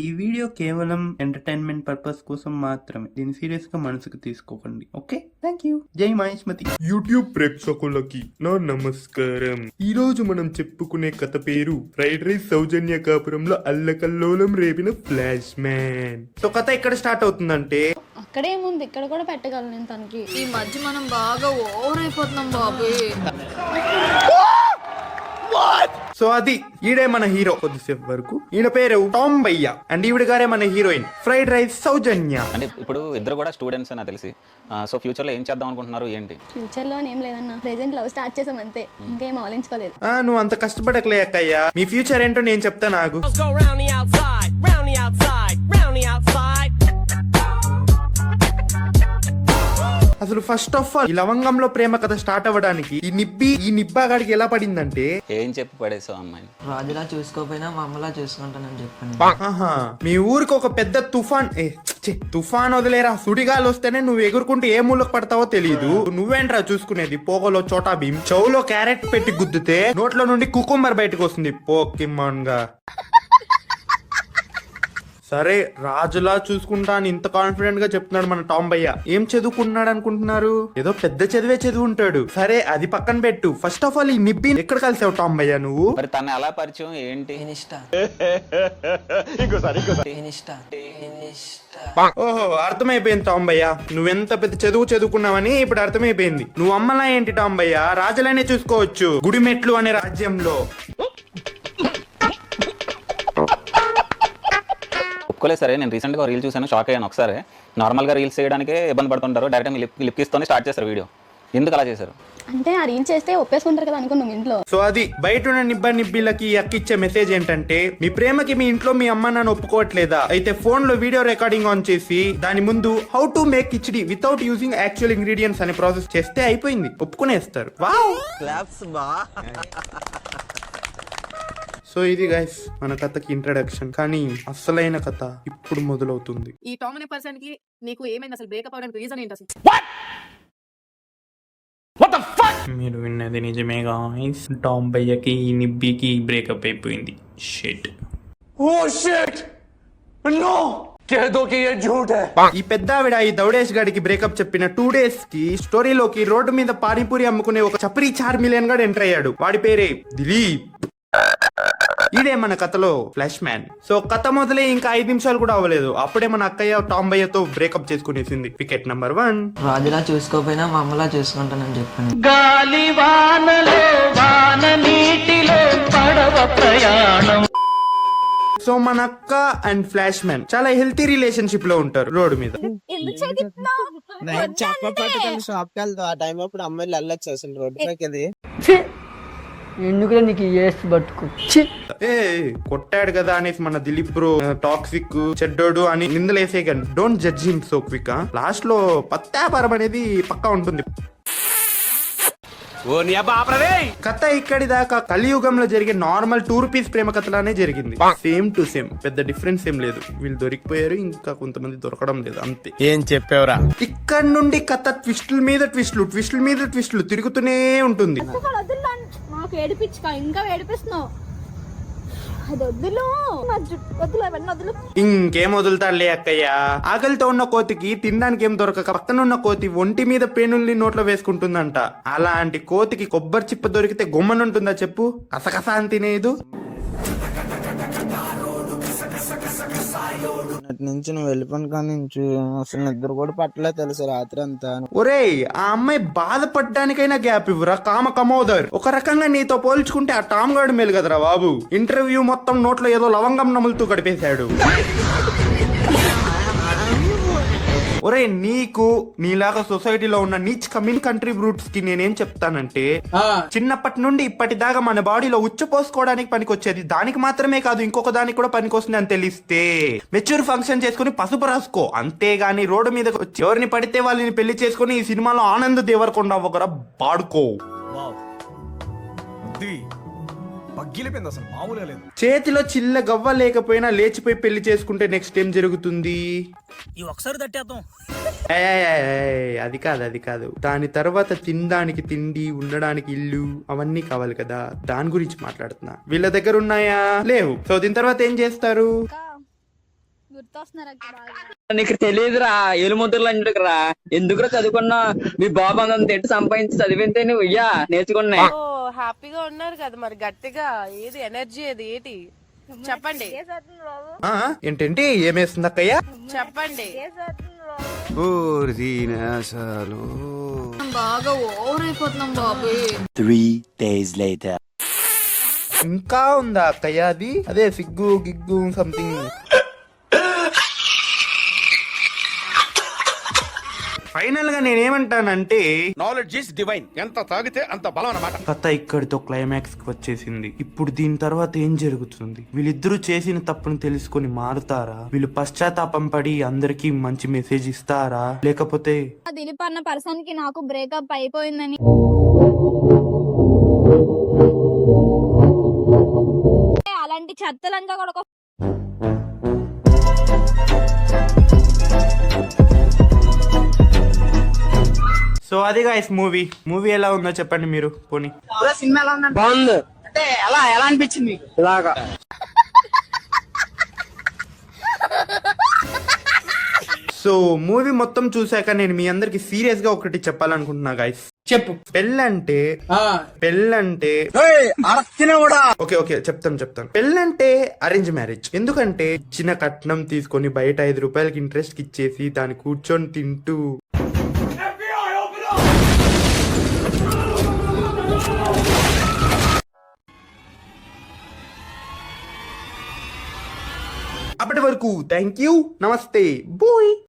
ఈ వీడియో కేవలం entertainment purpose కోసం మాత్రమే. దీన్ని సీరియస్ గా మనసుకు తీసుకోకండి. Okay, thank you. జై మహేష్మతి. యూట్యూబ్ ప్రేక్షకులకి నా నమస్కారం. ఈ రోజు మనం చెప్పుకునే కథ పేరు ఫ్రైడ్ రైస్ సౌజన్య కాపురంలో అల్లకల్లోలం రేపిన ఫ్లాష్ మ్యాన్. సో కథ ఎక్కడ స్టార్ట్ అవుతుందంటే, అక్కడేముంది, ఇక్కడ కూడా పెట్టగలను నేను తనకి. ఈ మధ్య మనం బాగా ఓవర్ అయిపోతున్నాం బాబు. సో అది ఈడే మన హీరో. కొద్దిసేపు వరకు ఈయన పేరు టామ్ భయ్య అండ్ ఈవిడ గారే మన హీరోయిన్ ఫ్రైడ్ రైస్ సౌజన్య. అంటే ఇప్పుడు ఇద్దరు కూడా స్టూడెంట్స్ నాకు తెలిసి. సో ఫ్యూచర్ లో ఏం చేద్దాం అనుకుంటున్నారు ఏంటి? ఫ్యూచర్ లో ఏం లేదన్నా, ప్రెసెంట్ లవ్ స్టార్ట్ చేసాం అంతే, ఇంకేం ఆలోచించుకోలేదు. నువ్వు అంత కష్టపడకలే అక్కయ్యా, మీ ఫ్యూచర్ ఏంటో నేను చెప్తా. నాకు అసలు ఫస్ట్ ఆఫ్ ఆల్ ఈ లవంగంలో ప్రేమ కథ స్టార్ట్ అవ్వడానికి ఈ నిబ్బాగాడికి ఎలా పడిందంటే, ఏం చెప్పి పడేసావు అమ్మాయిని? రాజులా చూసుకోపోయినా మా అమ్మలా చూసుకుంటానని చెప్పాను. ఆహా, మీ ఊరికి ఒక పెద్ద తుఫాన్ వదిలేరా, సుడిగాలు వస్తేనే నువ్వు ఎగురుకుంటూ ఏ మూలకు పడతావో తెలియదు. నువ్వేంట్రా చూసుకునేది? పోగలో చోటా భీమ్, చెవులో క్యారెట్ పెట్టి గుద్దితే నోట్లో నుండి కుకుంబర్ బయటకు వస్తుంది పోకిమాన్ గా. సరే, రాజులా చూసుకుంటా అని ఇంత కాన్ఫిడెంట్ గా చెప్తున్నాడు మన టామ్ భయ్య. ఏం చదువుకున్నాడు అనుకుంటున్నారు? ఏదో పెద్ద చదివే చదువుంటాడు. సరే, అది పక్కన పెట్టు. ఫస్ట్ ఆఫ్ ఆల్ ఈ నిబ్బి ఎక్కడ కలిసావు టామ్ భయ్య నువ్వు? మరి తను ఎలా పరిచయం ఏంటి? ఓహో, అర్థమైపోయింది టామ్ భయ్య, నువ్వెంత పెద్ద చదువుకున్నావని ఇప్పుడు అర్థమైపోయింది. నువ్వు అమ్మలా ఏంటి టామ్ భయ్య, రాజులనే చూసుకోవచ్చు గుడిమెట్లు అనే రాజ్యంలో. ఒప్పుకోలేదు. సరే, నేను రీసెంట్ గా రీల్ చూసాను, షాక్ అయ్యాను. ఒకసారి నార్మల్ గా రీల్స్ చేయడానికే ఇబ్బంది పడుతుంటారు, డైరెక్ట్ లిప్ కిస్ తోనే స్టార్ట్ చేస్తారు వీడియో. ఎందుకు అలా చేశారు? అంటే ఆ రీల్ చేస్తే ఒప్పేసుకుంటారు కదా అనుకున్నాం ఇంట్లో. సో అది బయట ఉన్న నిబ్బిలకి అక్కిచ్చే మెసేజ్ ఏంటంటే, మీ ప్రేమకి మీ ఇంట్లో మీ అమ్మ నాన్న ఒప్పుకోవట్లేదా? అయితే ఫోన్ లో వీడియో రికార్డింగ్ ఆన్ చేసి దాని ముందు how to make khichdi without using actual ingredients అనే ప్రాసెస్ చేస్తే అయిపోయింది, ఒప్పుకునేస్తారు. సో ఇది గైస్ మన కథకి ఇంట్రడక్షన్. కానీ అసలైన కథ ఇప్పుడు మొదలవుతుంది. ఈ టామ్ అనే పర్సన్ కి నీకు ఏమైంది అసలు? బ్రేకప్ అవడానికి రీజన్ ఏంటి అసలు? మీరు విన్నది నిజమే గాయ్స్, టామ్ భయ్యకి ఈ నిబ్బికి బ్రేకప్ అయిపోయింది. షిట్. ఈ పెద్ద ఆవిడ ఈ దౌడేష్ గాడికి బ్రేకప్ చెప్పిన 2 days కి స్టోరీలోకి రోడ్డు మీద పానీపూరి అమ్ముకునే ఒక చప్రీ 4 million గాడు ఎంటర్ అయ్యాడు. వాడి పేరే దిలీప్. ఇదే మన కథలో ఫ్లాష్ మ్యాన్. సో కథ మొదలై ఇంకా 5 నిమిషాలు కూడా అవ్వలేదు, అప్పుడే మన అక్కయ్య టామ్ భయ్యతో బ్రేకప్ చేసుకునేసింది. Wicket number 1. రాజులా చూసుకోపోయినా మా అమ్మలా చూసుకుంటానని చెప్పాను. గాలి వానలో వాన నీటిలో పడవ ప్రయాణం. సో మన అక్క అండ్ ఫ్లాష్ మ్యాన్ చాలా హెల్తీ రిలేషన్షిప్ లో ఉంటారు రోడ్డు మీద. షాప్ కి వెళ్తావు, ఆ టైం అప్పుడు అమ్మాయిలు వెళ్ళొచ్చు అసలు రోడ్డు పైకి. ఎందుకు నీకు బతుకు కొట్టాడు కదా అనేసి మన దిలీప్ బ్రో టాక్సిక్ చెడ్డోడు అని నిందలేసే కానీ don't judge him so quick. Last లో పత్తాపారం అనేది పక్కా ఉంటుంది. కథ ఇక్కడి దాకా కలియుగంలో జరిగే నార్మల్ 2 rupees ప్రేమ కథలానే జరిగింది. సేమ్ టు సేమ్, పెద్ద డిఫరెన్స్ ఏం లేదు. వీళ్ళు దొరికిపోయారు, ఇంకా కొంతమంది దొరకడం లేదు, అంతే. ఏం చెప్పావురా? ఇక్కడ నుండి కథ ట్విస్టుల మీద ట్విస్టులు తిరుగుతూనే ఉంటుంది. నాకు ఏడిపించుకో, ఇంకా ఏడిపిస్తున్నావు. ఇంకేం వదులుతాడులే అక్కయ్య. ఆకలితో ఉన్న కోతికి తినడానికి ఏం దొరకక పక్కనున్న కోతి ఒంటి మీద పేనుల్ని నోట్లో వేసుకుంటుందంట. అలాంటి కోతికి కొబ్బరి చిప్ప దొరికితే గుమ్మనుంటుందా చెప్పు? కసకస అని తినేదు. నుంచి నువ్వు వెళ్ళిపోను కానీ అసలు నిద్ర కూడా పట్టలే తెలుసు రాత్రి అంతా. ఒరేయ్, ఆ అమ్మాయి బాధపడ్డానికైనా గ్యాప్ ఇవ్వరా కామ కమోదర్. ఒక రకంగా నీతో పోల్చుకుంటే ఆ టామ్ గార్డ్ మేలు కదరా బాబు. ఇంటర్వ్యూ మొత్తం నోట్లో ఏదో లవంగం నములుతూ గడిపేశాడు. ఒరే, నీకు నీలాగా సొసైటీలో ఉన్న నీచ్ కంట్రీ బ్రూట్స్ కి నేనేం చెప్తానంటే, చిన్నప్పటి నుండి ఇప్పటిదాకా మన బాడీలో ఉచ్చపోసుకోవడానికి పనికొచ్చేది దానికి మాత్రమే కాదు, ఇంకొక దానికి కూడా పనికొస్తుంది అని తెలిస్తే మెచ్యూర్ ఫంక్షన్ చేసుకుని పసుపు రాసుకో. అంతేగాని రోడ్డు మీద ఎవరిని పడితే వాళ్ళని పెళ్లి చేసుకుని ఈ సినిమాలో ఆనంద్ దేవరకొండ ఒకరా బాడుకో. చేతిలో చిల్ల గవ్వ లేకపోయినా లేచిపోయి పెళ్లి చేసుకుంటే నెక్స్ట్ ఏం జరుగుతుంది? అది కాదు. దాని తర్వాత తినడానికి తిండి, ఉండడానికి ఇల్లు, అవన్నీ కావాలి కదా, దాని గురించి మాట్లాడుతున్నా. వీళ్ళ దగ్గర ఉన్నాయా? లేవు. సో దీని తర్వాత ఏం చేస్తారు? గుర్తొస్తున్నారు అక్క బాగా. నీకు తెలియదురా ఏలుముద్రలు అంటురా ఎందుకురా చదువుకున్నా మీ బాబు అంత తింటే సంపాదించి చదివితే నువ్వు ఇయ్యా నేర్చుకున్నా. హ్యాపీగా ఉన్నారు కదా మరి గట్టిగా ఏది ఎనర్జీ అది ఏంటి చెప్పండి ఆ, ఏంటంటే ఏమేస్తుంది అక్కయ్య? చెప్పండి. మనం బాగా ఓవర్ అయిపోతున్నాం బాబు. ఇంకా ఉందా అక్కయ్య అది? అదే సిగ్గు గిగ్గు సంథింగ్. ఫైనల్ గా నేనేమంటానంటే నాలెడ్జ్ ఇస్ డివైన్. ఎంత తాగితే అంత బలం అన్నమాట. కథ ఇక్కడితో క్లైమాక్స్ కి వచ్చేసింది. ఇప్పుడు దీని తర్వాత ఏం జరుగుతుంది? వీళ్ళిద్దరూ చేసిన తప్పును తెలుసుకొని మారుతారా? వీళ్ళు పశ్చాత్తాపం పడి అందరికి మంచి మెసేజ్ ఇస్తారా? లేకపోతే దిలీప్ అన్న పర్సన్ కి నాకు బ్రేకప్ అయిపోయిందని అలాంటి చెత్తలంతా కూడా ఒక సో అది గైస్ మూవీ ఎలా ఉందో చెప్పండి మీరు. పోనీ సినిమా ఎలా ఉందంటే బాగుంది. అంటే ఎలా అనిపించింది మీకు? ఇలాగా సో మూవీ మొత్తం చూసాక నేను మీ అందరికి సీరియస్ గా ఒకటి చెప్పాలనుకుంటున్నా గైస్. చెప్పు. పెళ్ళంటే ఓకే ఓకే చెప్తాను. పెళ్ళంటే అరేంజ్ మ్యారేజ్. ఎందుకంటే చిన్న కట్నం తీసుకొని బయట 5 రూపాయలకి ఇంట్రెస్ట్ కి ఇచ్చేసి దాన్ని కూర్చొని తింటూ అప్పటి వరకు థ్యాంక్ యూ, నమస్తే, బాయ్.